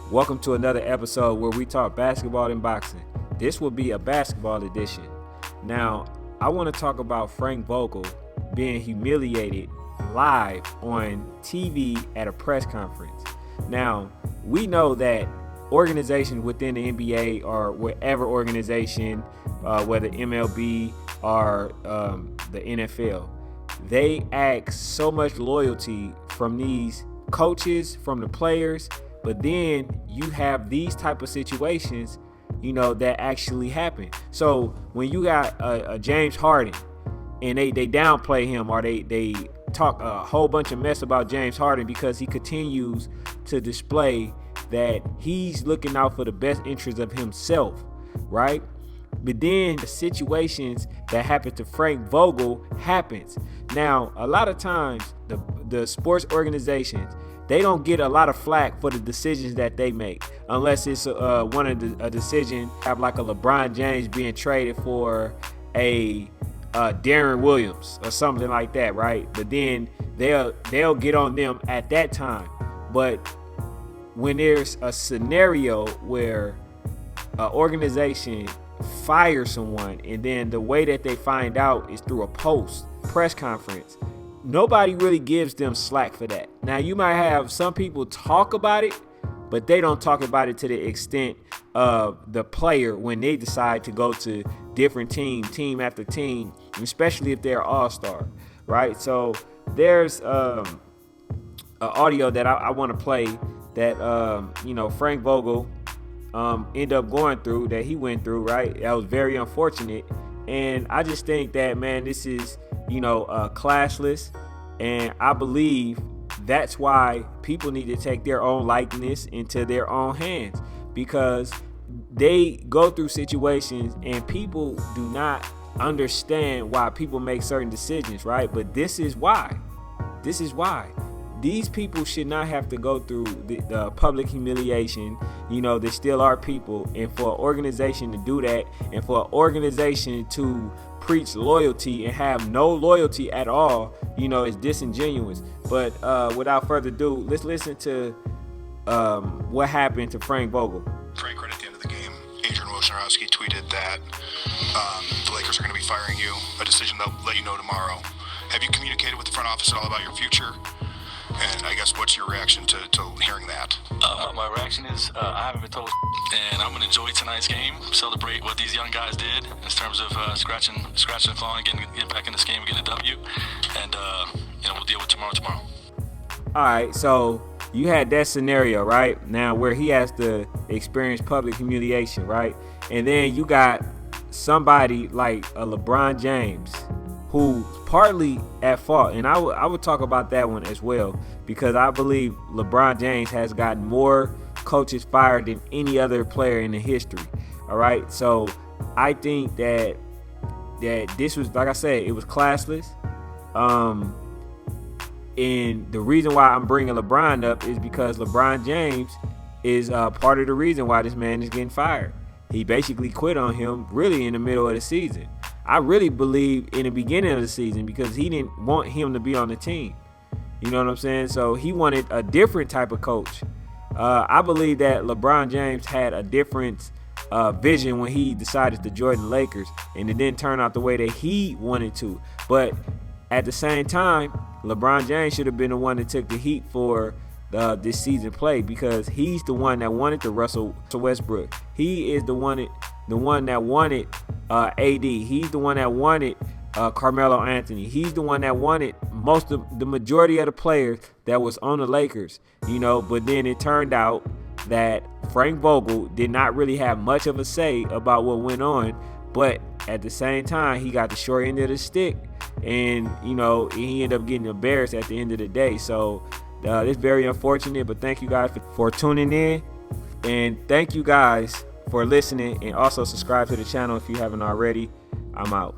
Welcome to another episode where we talk basketball and boxing. This will be a basketball edition. Now, I want to talk about Frank Vogel being humiliated live on TV at a press conference. Now, we know that organizations within the NBA or whatever organization, whether MLB or the NFL, they ask so much loyalty from these coaches, from the players, but then you have these type of situations, that actually happen. So when you got a James Harden and they downplay him, or they talk a whole bunch of mess about James Harden because he continues to display that he's looking out for the best interest of himself, right? But then the situations that happen to Frank Vogel happens. Now, a lot of times the sports organizations, they don't get a lot of flack for the decisions that they make, unless it's a decision have like a LeBron James being traded for a Darren Williams or something like that, right? But then they'll get on them at that time. But when there's a scenario where an organization fires someone and then the way that they find out is through a press conference, nobody really gives them slack for that. Now, you might have some people talk about it, but they don't talk about it to the extent of the player when they decide to go to different team after team, especially if they're all-star, right? So there's an audio that I want to play that, Frank Vogel ended up going through, that he went through, right? That was very unfortunate. And I just think that, man, this is, classless. And I believe that's why people need to take their own likeness into their own hands, because they go through situations and people do not understand why people make certain decisions, right? But this is why. These people should not have to go through the public humiliation. There still are people. And for an organization to do that, and for an organization to preach loyalty and have no loyalty at all, is disingenuous. But without further ado, let's listen to what happened to Frank Vogel. Frank, right at the end of the game, Adrian Wojnarowski tweeted that the Lakers are going to be firing you, a decision they'll let you know tomorrow. Have you communicated with the front office at all about your future? And I guess, what's your reaction to hearing that? My reaction is I haven't been told, and I'm going to enjoy tonight's game, celebrate what these young guys did in terms of scratching and clawing, getting back in this game, getting a W, and we'll deal with tomorrow. All right, so you had that scenario, right? Now where he has to experience public humiliation, right? And then you got somebody like a LeBron James, who's partly at fault, and I would talk about that one as well, because I believe LeBron James has gotten more coaches fired than any other player in the history. All right, so I think that this was, like I said, it was classless. And the reason why I'm bringing LeBron up is because LeBron James is part of the reason why this man is getting fired. He basically quit on him really in the middle of the season. I really believe in the beginning of the season, because he didn't want him to be on the team. You know what I'm saying? So he wanted a different type of coach. I believe that LeBron James had a different vision when he decided to join the Lakers, and it didn't turn out the way that he wanted to. But at the same time, LeBron James should have been the one that took the heat for this season play, because he's the one that wanted the Russell Westbrook. He is the one that wanted AD. He's the one that wanted Carmelo Anthony. He's the one that wanted the majority of the players that was on the Lakers. But then it turned out that Frank Vogel did not really have much of a say about what went on. But at the same time, he got the short end of the stick, and he ended up getting embarrassed at the end of the day. So it's very unfortunate. But thank you guys for tuning in, and thank you guys for listening, and also subscribe to the channel if you haven't already. I'm out.